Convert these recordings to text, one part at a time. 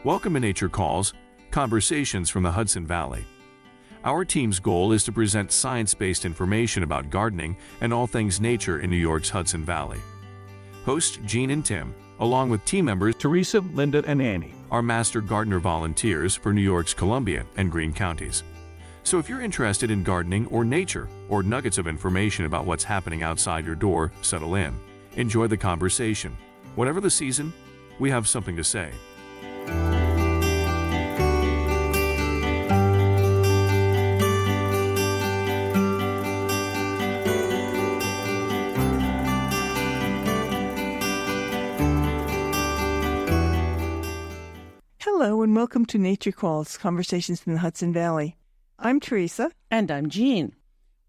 Welcome to Nature Calls, conversations from the Hudson Valley. Our team's goal is to present science-based information about gardening and all things nature in New York's Hudson Valley. Hosts Jean and Tim, along with team members Teresa, Linda, and Annie, are master gardener volunteers for New York's Columbia and Greene counties. So if you're interested in gardening or nature, or nuggets of information about what's happening outside your door, settle in. Enjoy the conversation. Whatever the season, we have something to say. Hello and welcome to Nature Calls, Conversations in the Hudson Valley. I'm Teresa. And I'm Jean.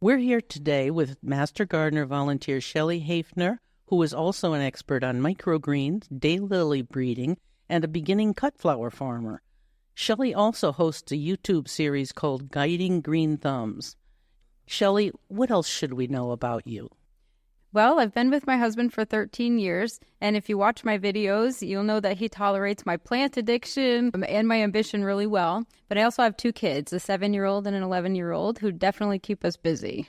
We're here today with Master Gardener Volunteer Shelley Haefner, who is also an expert on microgreens, daylily breeding, and a beginning cut flower farmer. Shelley also hosts a YouTube series called Guiding Green Thumbs. Shelley, what else should we know about you? Well, I've been with my husband for 13 years, and if you watch my videos, you'll know that he tolerates my plant addiction and my ambition really well. But I also have two kids, a 7-year-old and an 11-year-old, who definitely keep us busy.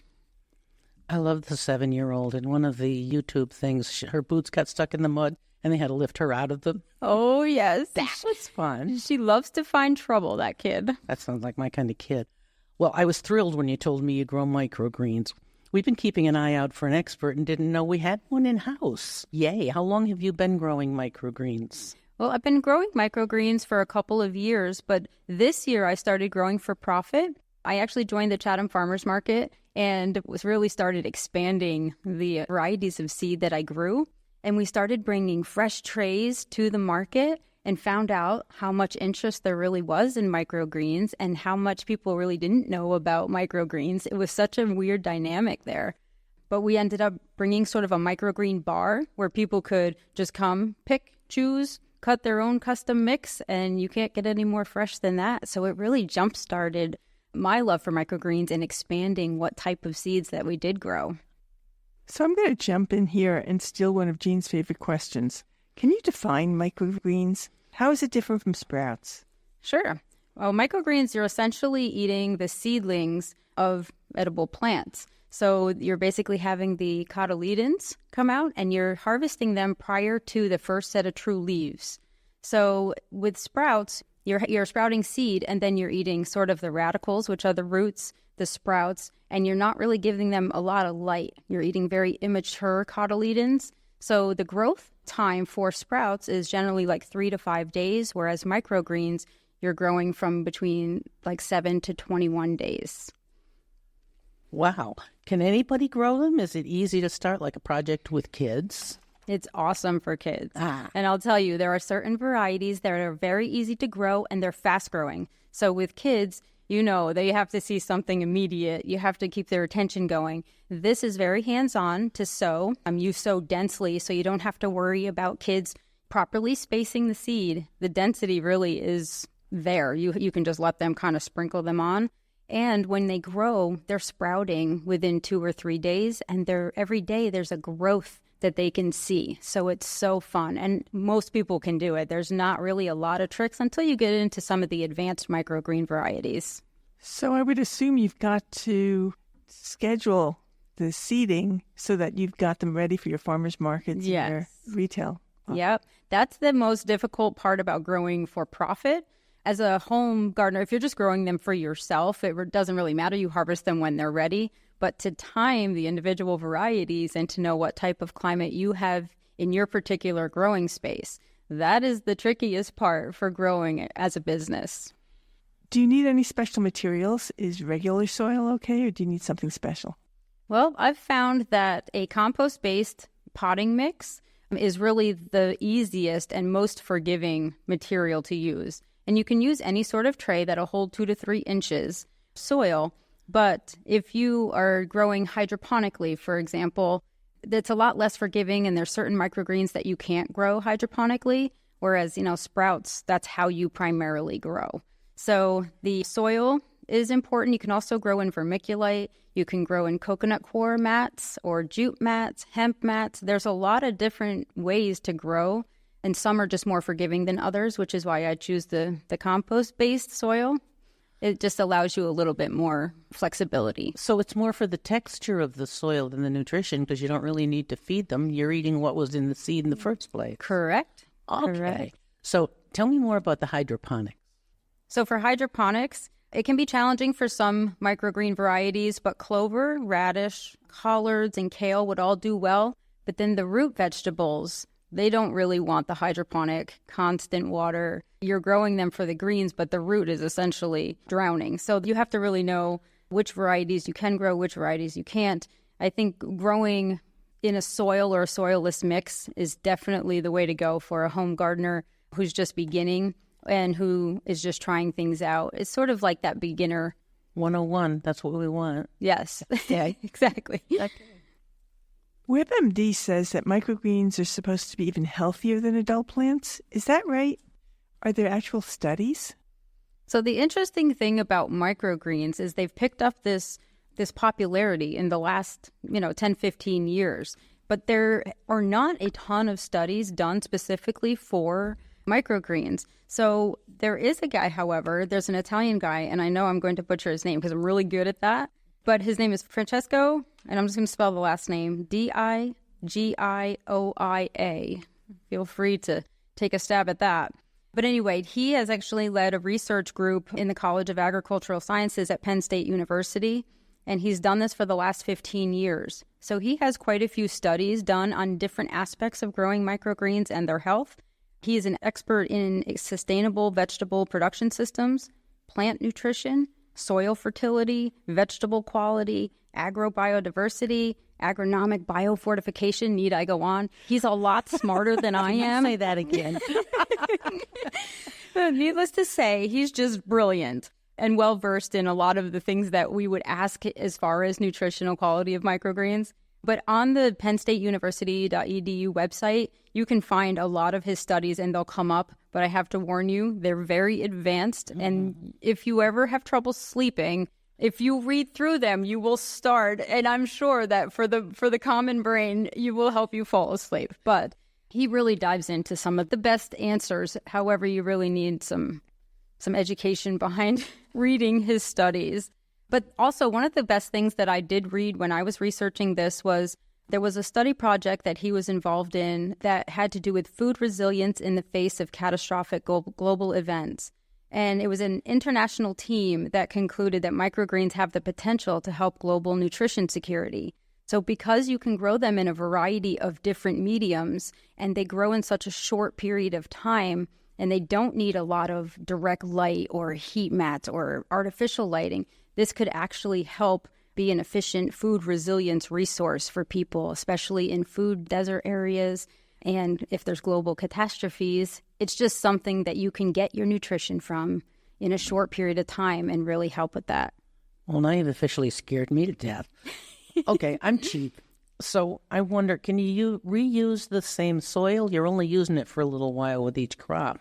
I love the 7-year-old. In one of the YouTube things, her boots got stuck in the mud, and they had to lift her out of them. Oh, yes. That was fun. She loves to find trouble, that kid. That sounds like my kind of kid. Well, I was thrilled when you told me you grow microgreens. We've been keeping an eye out for an expert and didn't know we had one in-house. Yay. How long have you been growing microgreens? Well, I've been growing microgreens for a couple of years, but this year I started growing for profit. I actually joined the Chatham Farmers Market and was really started expanding the varieties of seed that I grew. And we started bringing fresh trays to the market and found out how much interest there really was in microgreens and how much people really didn't know about microgreens. It was such a weird dynamic there. But we ended up bringing sort of a microgreen bar where people could just come, pick, choose, cut their own custom mix, and you can't get any more fresh than that. So it really jump-started my love for microgreens and expanding what type of seeds that we did grow. So I'm going to jump in here and steal one of Jean's favorite questions. Can you define microgreens? How is it different from sprouts? Sure. Well, microgreens, you're essentially eating the seedlings of edible plants. So you're basically having the cotyledons come out and you're harvesting them prior to the first set of true leaves. So with sprouts, you're sprouting seed and then you're eating sort of the radicals, which are the roots, the sprouts, and you're not really giving them a lot of light. You're eating very immature cotyledons. So the growth time for sprouts is generally like 3 to 5 days, whereas microgreens, you're growing from between like 7 to 21 days. Wow. Can anybody grow them? Is it easy to start like a project with kids? It's awesome for kids. And I'll tell you, there are certain varieties that are very easy to grow and they're fast growing. So with kids, you know, they have to see something immediate. You have to keep their attention going. This is very hands-on to sow. You sow densely, so you don't have to worry about kids properly spacing the seed. The density really is there. You can just let them kind of sprinkle them on. And when they grow, they're sprouting within 2 or 3 days, and every day there's a growth that they can see. So it's so fun, and most people can do it. There's not really a lot of tricks until you get into some of the advanced microgreen varieties. So I would assume you've got to schedule the seeding so that you've got them ready for your farmers markets and your retail. Yep. That's the most difficult part about growing for profit. As a home gardener, if you're just growing them for yourself, it doesn't really matter. You harvest them when they're ready. But to time the individual varieties and to know what type of climate you have in your particular growing space, that is the trickiest part for growing as a business. Do you need any special materials? Is regular soil okay, or do you need something special? Well, I've found that a compost-based potting mix is really the easiest and most forgiving material to use. And you can use any sort of tray that'll hold 2 to 3 inches soil. But if you are growing hydroponically, for example, that's a lot less forgiving, and there's certain microgreens that you can't grow hydroponically, whereas, sprouts, that's how you primarily grow. So the soil is important. You can also grow in vermiculite. You can grow in coconut coir mats or jute mats, hemp mats. There's a lot of different ways to grow. and some are just more forgiving than others, which is why I choose the compost-based soil. It just allows you a little bit more flexibility. So it's more for the texture of the soil than the nutrition, because you don't really need to feed them. You're eating what was in the seed in the first place. Correct. Okay. Correct. So tell me more about the hydroponics. So for hydroponics, it can be challenging for some microgreen varieties, but clover, radish, collards, and kale would all do well. But then the root vegetables, they don't really want the hydroponic constant water. You're growing them for the greens, but the root is essentially drowning. So you have to really know which varieties you can grow, which varieties you can't. I think growing in a soil or a soilless mix is definitely the way to go for a home gardener who's just beginning and who is just trying things out. It's sort of like that beginner 101. That's what we want. Yes, yeah, exactly. Okay. WebMD says that microgreens are supposed to be even healthier than adult plants. Is that right? Are there actual studies? So the interesting thing about microgreens is they've picked up this popularity in the last, 10, 15 years. But there are not a ton of studies done specifically for microgreens. So there is a guy, however, there's an Italian guy, and I know I'm going to butcher his name because I'm really good at that. But his name is Francesco, and I'm just going to spell the last name, Digioia. Feel free to take a stab at that. But anyway, he has actually led a research group in the College of Agricultural Sciences at Penn State University, and he's done this for the last 15 years. So he has quite a few studies done on different aspects of growing microgreens and their health. He is an expert in sustainable vegetable production systems, plant nutrition, soil fertility, vegetable quality, agrobiodiversity, agronomic biofortification. Need I go on? He's a lot smarter than I am. Say that again. Needless to say, he's just brilliant and well-versed in a lot of the things that we would ask as far as nutritional quality of microgreens. But on the Penn State University.edu website, you can find a lot of his studies and they'll come up. But I have to warn you, they're very advanced. And if you ever have trouble sleeping, if you read through them, you will start. And I'm sure that for the common brain, you will help you fall asleep. But he really dives into some of the best answers. However, you really need some education behind reading his studies. But also, one of the best things that I did read when I was researching this was there was a study project that he was involved in that had to do with food resilience in the face of catastrophic global events. And it was an international team that concluded that microgreens have the potential to help global nutrition security. So because you can grow them in a variety of different mediums and they grow in such a short period of time and they don't need a lot of direct light or heat mats or artificial lighting, this could actually help be an efficient food resilience resource for people, especially in food desert areas. And if there's global catastrophes, it's just something that you can get your nutrition from in a short period of time and really help with that. Well, now you've officially scared me to death. Okay, I'm cheap. So I wonder, can you reuse the same soil? You're only using it for a little while with each crop.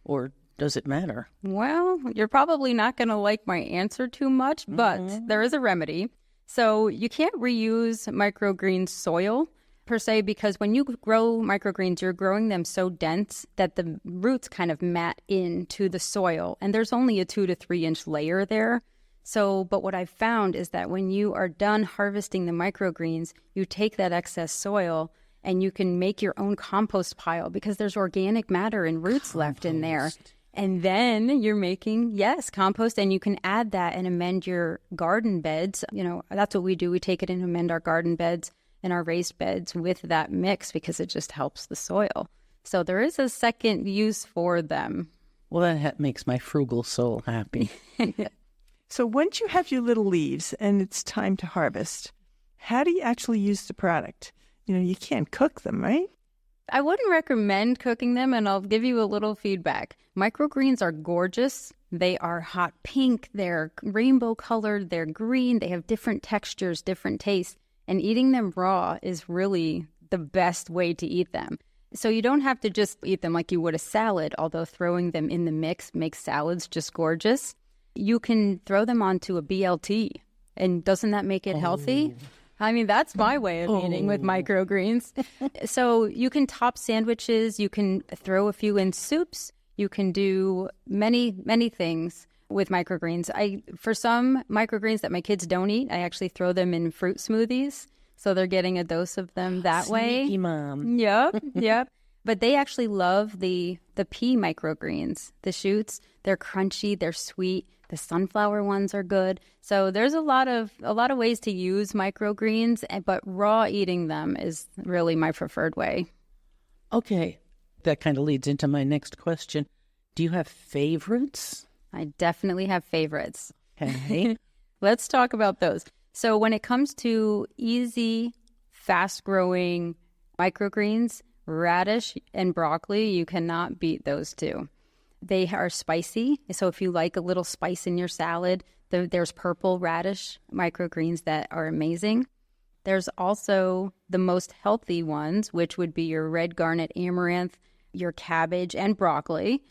Or does it matter? Well, you're probably not going to like my answer too much, but there is a remedy. So you can't reuse microgreen soil per se, because when you grow microgreens, you're growing them so dense that the roots kind of mat into the soil. And there's only a 2 to 3 inch layer there. So, but what I've found is that when you are done harvesting the microgreens, you take that excess soil and you can make your own compost pile because there's organic matter and roots left in there. And then you're making, yes, compost, and you can add that and amend your garden beds. You know, that's what we do. We take it and amend our garden beds and our raised beds with that mix because it just helps the soil. So there is a second use for them. Well, that makes my frugal soul happy. So once you have your little leaves and it's time to harvest, how do you actually use the product? You know, you can't cook them, right? I wouldn't recommend cooking them, and I'll give you a little feedback. Microgreens are gorgeous. They are hot pink, they're rainbow colored, they're green, they have different textures, different tastes, and eating them raw is really the best way to eat them. So you don't have to just eat them like you would a salad, although throwing them in the mix makes salads just gorgeous. You can throw them onto a BLT, and doesn't that make it healthy? I mean, that's my way of eating with microgreens. So you can top sandwiches. You can throw a few in soups. You can do many, many things with microgreens. For some microgreens that my kids don't eat, I actually throw them in fruit smoothies. So they're getting a dose of them that way. Sneaky mom. Yep. But they actually love the pea microgreens, the shoots. They're crunchy, they're sweet. The sunflower ones are good. So there's a lot of ways to use microgreens, but raw eating them is really my preferred way. Okay, that kind of leads into my next question. Do you have favorites? I definitely have favorites. Okay. Let's talk about those. So when it comes to easy, fast-growing microgreens, radish and broccoli, you cannot beat those two. They are spicy, so if you like a little spice in your salad, there's purple radish microgreens that are amazing. There's also the most healthy ones, which would be your red garnet amaranth, your cabbage, and broccoli.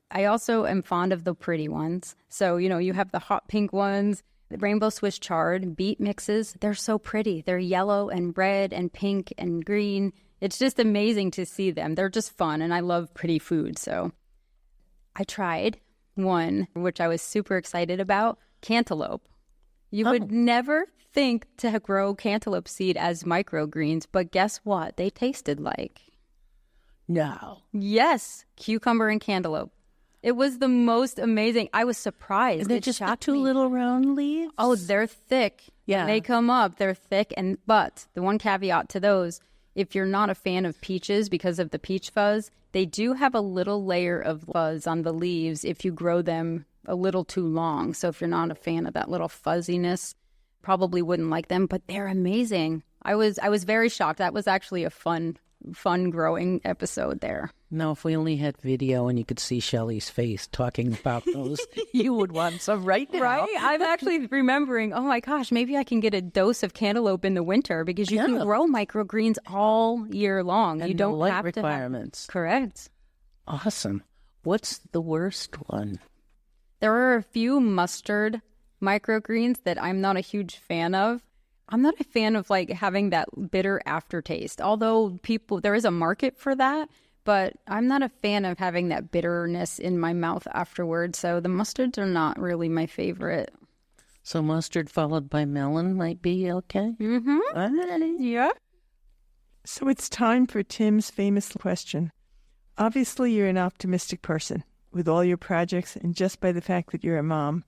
I also am fond of the pretty ones. So, you have the hot pink ones, the rainbow Swiss chard, beet mixes. They're so pretty. They're yellow and red and pink and green. It's just amazing to see them. They're just fun, and I love pretty food, so... I tried one, which I was super excited about, cantaloupe. You would never think to grow cantaloupe seed as microgreens, but guess what? They tasted like. No. Yes, cucumber and cantaloupe. It was the most amazing. I was surprised. They're just the two little round leaves? Oh, they're thick. Yeah. When they come up, they're thick. But the one caveat to those, if you're not a fan of peaches because of the peach fuzz, they do have a little layer of fuzz on the leaves if you grow them a little too long. So if you're not a fan of that little fuzziness, probably wouldn't like them, but they're amazing. I was very shocked. That was actually a fun growing episode there. Now, if we only had video and you could see Shelley's face talking about those, you would want some right now. Right? I'm actually remembering, oh my gosh, maybe I can get a dose of cantaloupe in the winter because you can grow microgreens all year long. And you don't light have requirements. To have... Correct. Awesome. What's the worst one? There are a few mustard microgreens that I'm not a huge fan of. I'm not a fan of having that bitter aftertaste, although there is a market for that, but I'm not a fan of having that bitterness in my mouth afterwards. So the mustards are not really my favorite. So mustard followed by melon might be okay? Mm-hmm. Yeah. So it's time for Tim's famous question. Obviously, you're an optimistic person with all your projects and just by the fact that you're a mom.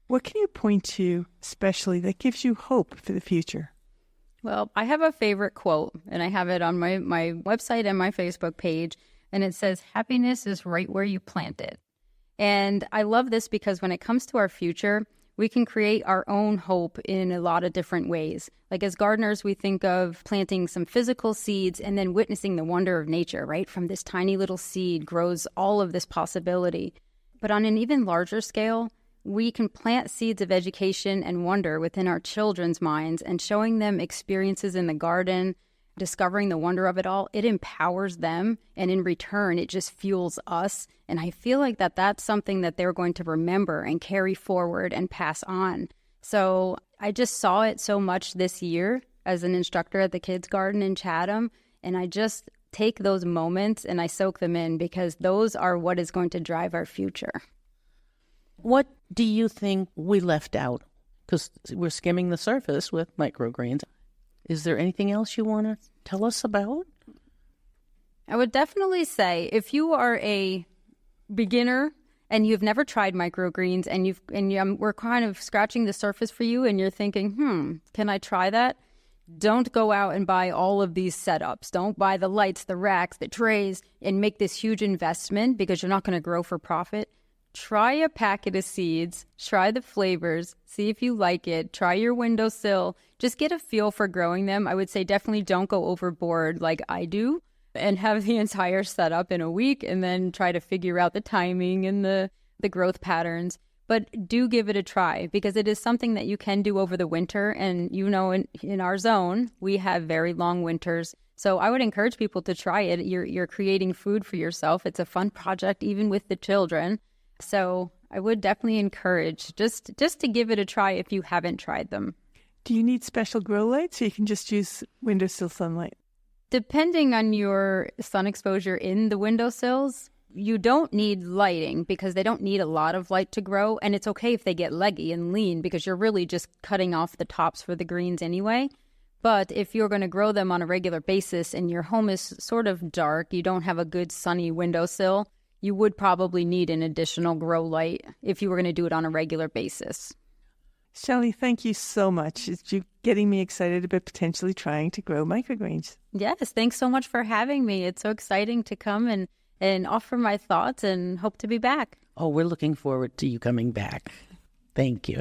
What can you point to, especially, that gives you hope for the future? Well, I have a favorite quote, and I have it on my website and my Facebook page, and it says, "Happiness is right where you plant it." And I love this because when it comes to our future, we can create our own hope in a lot of different ways. Like as gardeners, we think of planting some physical seeds and then witnessing the wonder of nature, right? From this tiny little seed grows all of this possibility. But on an even larger scale, we can plant seeds of education and wonder within our children's minds and showing them experiences in the garden, discovering the wonder of it all. It empowers them, and in return, it just fuels us. And I feel like that's something that they're going to remember and carry forward and pass on. So I just saw it so much this year as an instructor at the kids' garden in Chatham, and I just take those moments and I soak them in because those are what is going to drive our future. What do you think we left out? Because we're skimming the surface with microgreens. Is there anything else you want to tell us about? I would definitely say if you are a beginner and you've never tried microgreens and we're kind of scratching the surface for you and you're thinking, can I try that? Don't go out and buy all of these setups. Don't buy the lights, the racks, the trays, and make this huge investment because you're not going to grow for profit. Try a packet of seeds, try the flavors, see if you like it, try your windowsill, just get a feel for growing them. I would say definitely don't go overboard like I do and have the entire setup in a week and then try to figure out the timing and the growth patterns. But do give it a try because it is something that you can do over the winter. And in our zone, we have very long winters. So I would encourage people to try it. You're creating food for yourself. It's a fun project, even with the children. So I would definitely encourage just to give it a try if you haven't tried them. Do you need special grow lights, or you can just use windowsill sunlight? Depending on your sun exposure in the windowsills, you don't need lighting because they don't need a lot of light to grow. And it's okay if they get leggy and lean because you're really just cutting off the tops for the greens anyway. But if you're going to grow them on a regular basis and your home is sort of dark, you don't have a good sunny windowsill, you would probably need an additional grow light if you were going to do it on a regular basis. Shelley, thank you so much. You're getting me excited about potentially trying to grow microgreens. Yes, thanks so much for having me. It's so exciting to come and offer my thoughts and hope to be back. Oh, we're looking forward to you coming back. Thank you.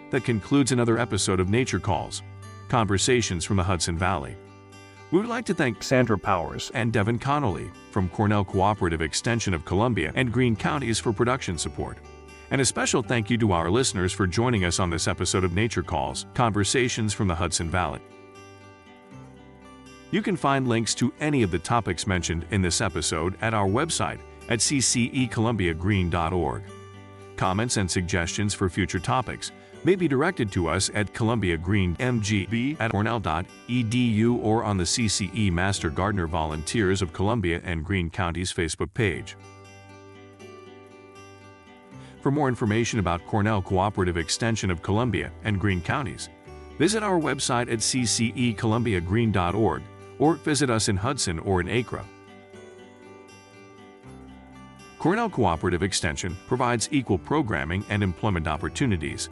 That concludes another episode of Nature Calls, Conversations from the Hudson Valley. We would like to thank Sandra Powers. and Devin Connolly from Cornell Cooperative Extension of Columbia and Greene Counties for production support. And a special thank you to our listeners for joining us on this episode of Nature Calls, Conversations from the Hudson Valley. You can find links to any of the topics mentioned in this episode at our website at ccecolumbiagreen.org. Comments and suggestions for future topics may be directed to us at columbiagreenmgb@cornell.edu or on the CCE Master Gardener Volunteers of Columbia and Greene Counties Facebook page. For more information about Cornell Cooperative Extension of Columbia and Greene Counties, visit our website at ccecolumbiagreen.org or visit us in Hudson or in Acre. Cornell Cooperative Extension provides equal programming and employment opportunities